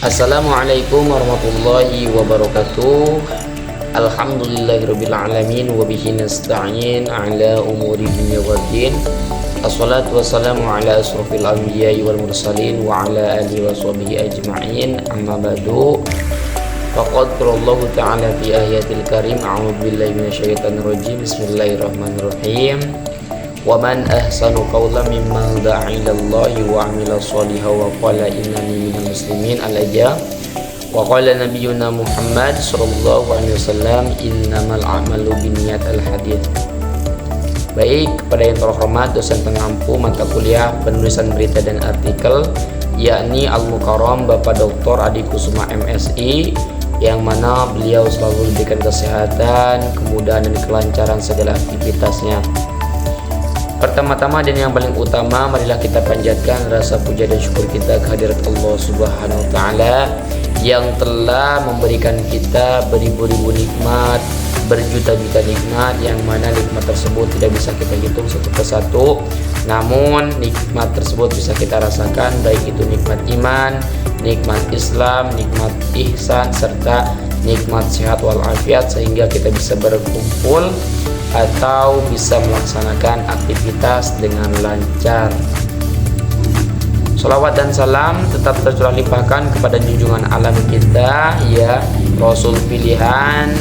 Assalamualaikum warahmatullahi wabarakatuh. Alhamdulillahirabbil alamin wa bihi nasta'in ala umuri dunya waddin. Assalatu wassalamu ala asrofil anbiya'i wal mursalin wa ala alihi wa sahbihi ajma'in. Amma ba'du. Faqad qarallahu ta'ala fi ayatil karim. A'udzu billahi minasyaitonir rajim. Bismillahirrahmanirrahim. Wa man ahsanu qawlan mimman da'a ila Allahi wa 'amila shalihan wa qala innani minal muslimin. Al-ayah. Wa qala nabiyyuna Muhammad sallallahu alaihi wasallam innamal a'malu binniyat. Al-hadits. Baik, kepada yang terhormat dosen pengampu mata kuliah penulisan berita dan artikel, yakni Al-Mukarram Bapak Dr. Adi Kusuma MSI, yang mana beliau selalu diberikan kesehatan, kemudahan dan kelancaran segala aktivitasnya. Pertama-tama dan yang paling utama, marilah kita panjatkan rasa puja dan syukur kita kehadirat Allah Subhanahu wa taala yang telah memberikan kita beribu-ribu nikmat, berjuta-juta nikmat, yang mana nikmat tersebut tidak bisa kita hitung satu persatu. Namun nikmat tersebut bisa kita rasakan, baik itu nikmat iman, nikmat Islam, nikmat ihsan, serta nikmat sehat walafiat, sehingga kita bisa berkumpul atau bisa melaksanakan aktivitas dengan lancar. Sholawat dan salam tetap tercurah limpahkan kepada junjungan alam kita, ya Rasul pilihan,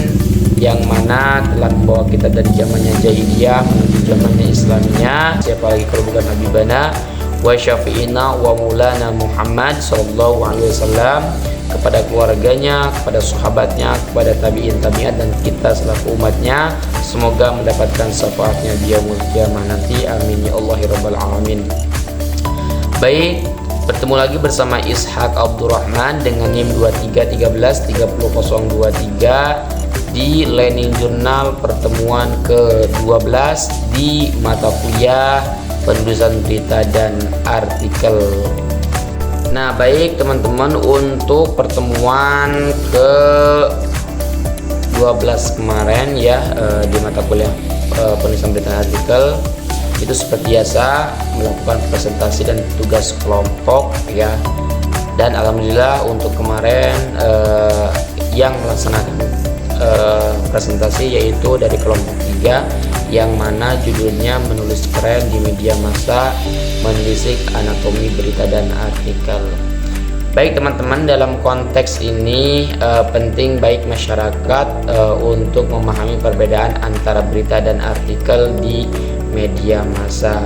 yang mana telah membawa kita dari zamannya jahiliyah menuju zamannya Islamnya. Siapa lagi kalau bukan Habibana wa syafi'ina wa maulana Muhammad sallallahu alaihi wasallam, kepada keluarganya, kepada sahabatnya, kepada tabi'in tabi'at, dan kita selaku umatnya, semoga mendapatkan syafaatnya di yaumul qiyamah nanti. Amin ya Allah ya rabbal alamin. Baik, bertemu lagi bersama Ishaq Abdurrahman dengan NIM 23133023 di Learning Journal pertemuan ke-12 di mata kuliah penulisan berita dan artikel. Nah, baik teman-teman, untuk pertemuan ke-12 kemarin ya, di mata kuliah penulisan berita dan artikel, itu seperti biasa melakukan presentasi dan tugas kelompok ya. Dan alhamdulillah untuk kemarin yang melaksanakan presentasi yaitu dari kelompok 3, yang mana judulnya menulis keren di media massa, menelisik anatomi berita dan artikel. Baik teman-teman, dalam konteks ini penting baik masyarakat untuk memahami perbedaan antara berita dan artikel di media massa.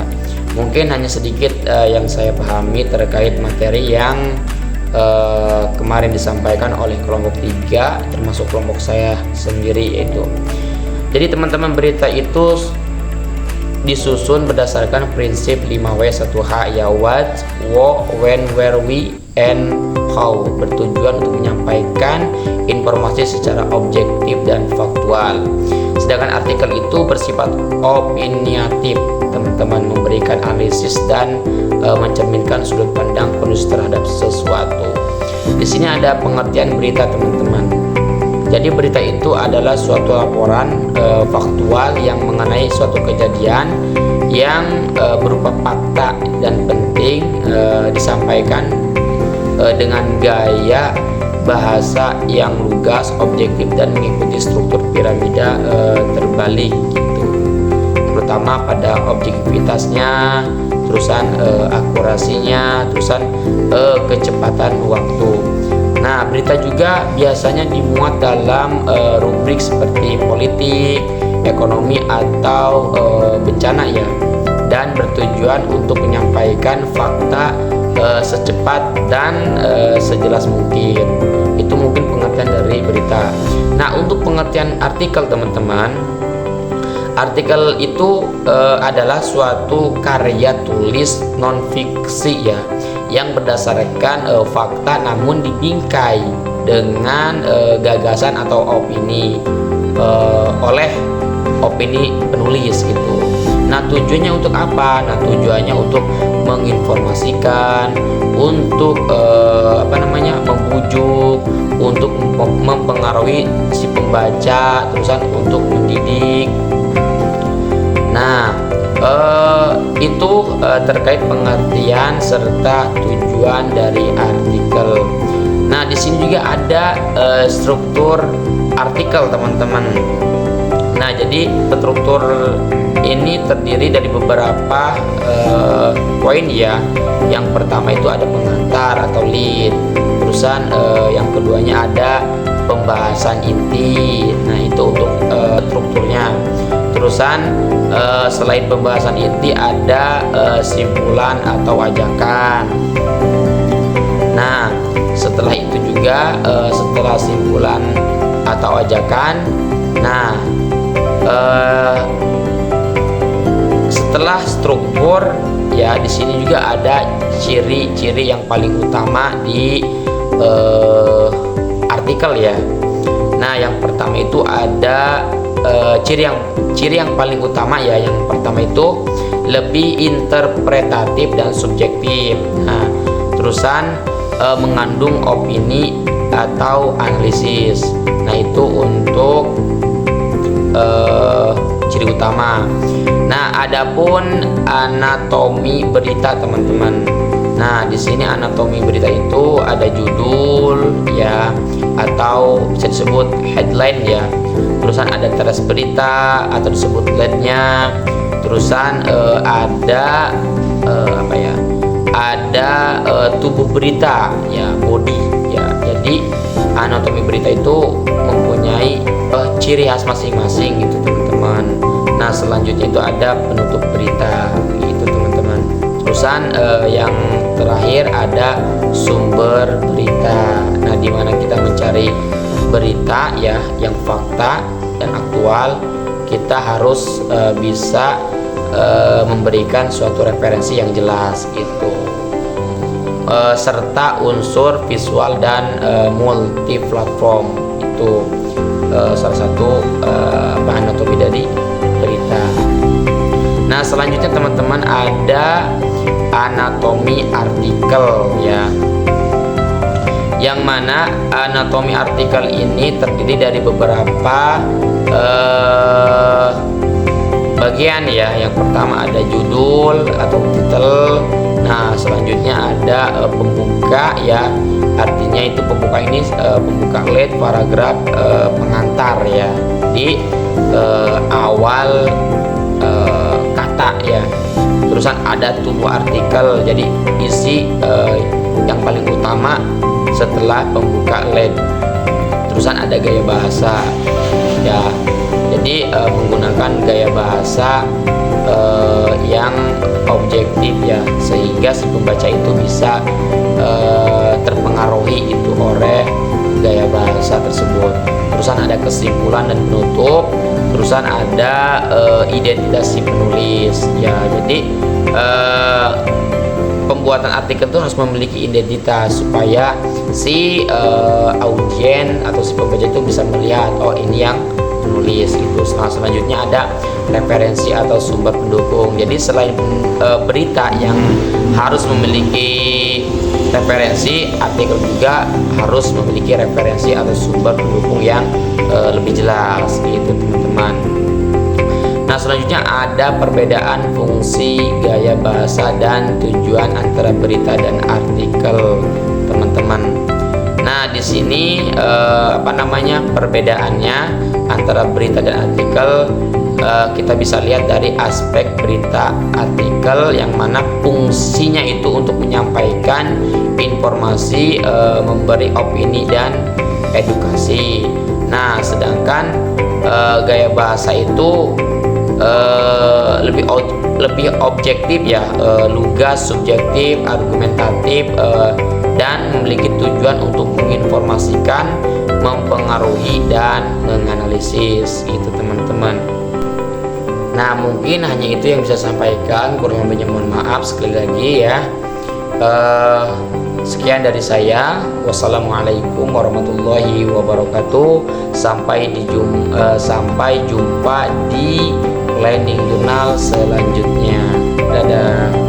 Mungkin hanya sedikit yang saya pahami terkait materi yang kemarin disampaikan oleh kelompok 3, termasuk kelompok saya sendiri, yaitu jadi teman-teman, berita itu disusun berdasarkan prinsip 5W 1H, ya what, when, where, we, and how, bertujuan untuk menyampaikan informasi secara objektif dan faktual. Sedangkan artikel itu bersifat opiniatif, teman-teman, memberikan analisis dan mencerminkan sudut pandang penulis terhadap sesuatu. Di sini ada pengertian berita, teman-teman. Jadi berita itu adalah suatu laporan faktual yang mengenai suatu kejadian yang berupa fakta dan penting, disampaikan dengan gaya bahasa yang lugas, objektif, dan mengikuti struktur piramida terbalik gitu. Terutama pada objektivitasnya, terusan akurasinya, terusan kecepatan waktu. Nah, berita juga biasanya dimuat dalam rubrik seperti politik, ekonomi, atau bencana ya, dan bertujuan untuk menyampaikan fakta secepat dan sejelas mungkin. Itu mungkin pengertian dari berita. Nah, untuk pengertian artikel, teman-teman, artikel itu adalah suatu karya tulis non fiksi ya, yang berdasarkan fakta namun dibingkai dengan gagasan atau opini oleh opini penulis gitu. Nah, tujuannya untuk apa? Nah, tujuannya untuk menginformasikan, untuk membujuk, untuk mempengaruhi si pembaca, terusan untuk mendidik. Nah, itu terkait pengertian serta tujuan dari artikel. Nah, di sini juga ada struktur artikel, teman-teman. Nah, jadi struktur ini terdiri dari beberapa poin ya. Yang pertama itu ada pengantar atau lead. Terusan yang keduanya ada pembahasan inti. Nah, itu untuk strukturnya. Terusan selain pembahasan inti ada simpulan atau ajakan. Nah, setelah itu juga setelah simpulan atau ajakan, nah setelah struktur ya, di sini juga ada ciri-ciri yang paling utama di artikel ya. Nah, yang pertama itu ada ciri yang paling utama ya. Yang pertama itu lebih interpretatif dan subjektif. Nah, terusan mengandung opini atau analisis. Nah, itu untuk ciri utama. Nah, adapun anatomi berita, teman-teman. Nah, di sini anatomi berita itu ada judul ya, atau bisa disebut headline ya. Terusan ada teks berita atau disebut lead-nya. Terusan ada apa ya? Ada tubuh berita ya, body ya. Jadi anatomi berita itu mempunyai ciri khas masing-masing gitu, teman-teman. Nah, selanjutnya itu ada penutup berita gitu, teman-teman. Terusan yang terakhir ada sumber berita. Nah, di mana kita mencari berita ya yang fakta dan aktual, kita harus bisa memberikan suatu referensi yang jelas gitu, serta unsur visual dan multi platform. Itu salah satu bahan anatomi dari berita. Nah, selanjutnya teman-teman ada anatomi artikel ya, yang mana anatomi artikel ini terdiri dari beberapa bagian ya. Yang pertama ada judul atau titel. Nah, selanjutnya ada pembuka ya, artinya itu pembuka ini pembuka lead, paragraf, pengantar ya, di awal kata ya. Terusan ada tubuh artikel, jadi isi yang paling utama setelah pembuka lead. Terusan ada gaya bahasa ya, jadi menggunakan gaya bahasa yang objektif ya, sehingga si pembaca itu bisa terpengaruhi itu oleh gaya bahasa tersebut. Terusan ada kesimpulan dan penutup. Terusan ada identitas si penulis ya. Jadi pembuatan artikel itu harus memiliki identitas supaya si audien atau si pembaca itu bisa melihat, oh ini yang penulis itu. Selanjutnya ada referensi atau sumber pendukung. Jadi selain berita yang harus memiliki referensi, artikel juga harus memiliki referensi atau sumber pendukung yang lebih jelas gitu, teman-teman. Nah, selanjutnya ada perbedaan fungsi, gaya bahasa, dan tujuan antara berita dan artikel, teman-teman. Nah, di sini perbedaannya antara berita dan artikel kita bisa lihat dari aspek berita artikel, yang mana fungsinya itu untuk menyampaikan informasi, memberi opini dan edukasi. Nah, sedangkan gaya bahasa itu lebih objektif ya, lugas, subjektif, argumentatif, dan memiliki tujuan untuk menginformasikan, mempengaruhi, dan menganalisis itu, teman-teman. Nah, mungkin hanya itu yang bisa saya sampaikan, kurang lebihnya mohon maaf sekali lagi ya. Sekian dari saya. Wassalamualaikum warahmatullahi wabarakatuh. Sampai jumpa di planning jurnal selanjutnya. Dadah.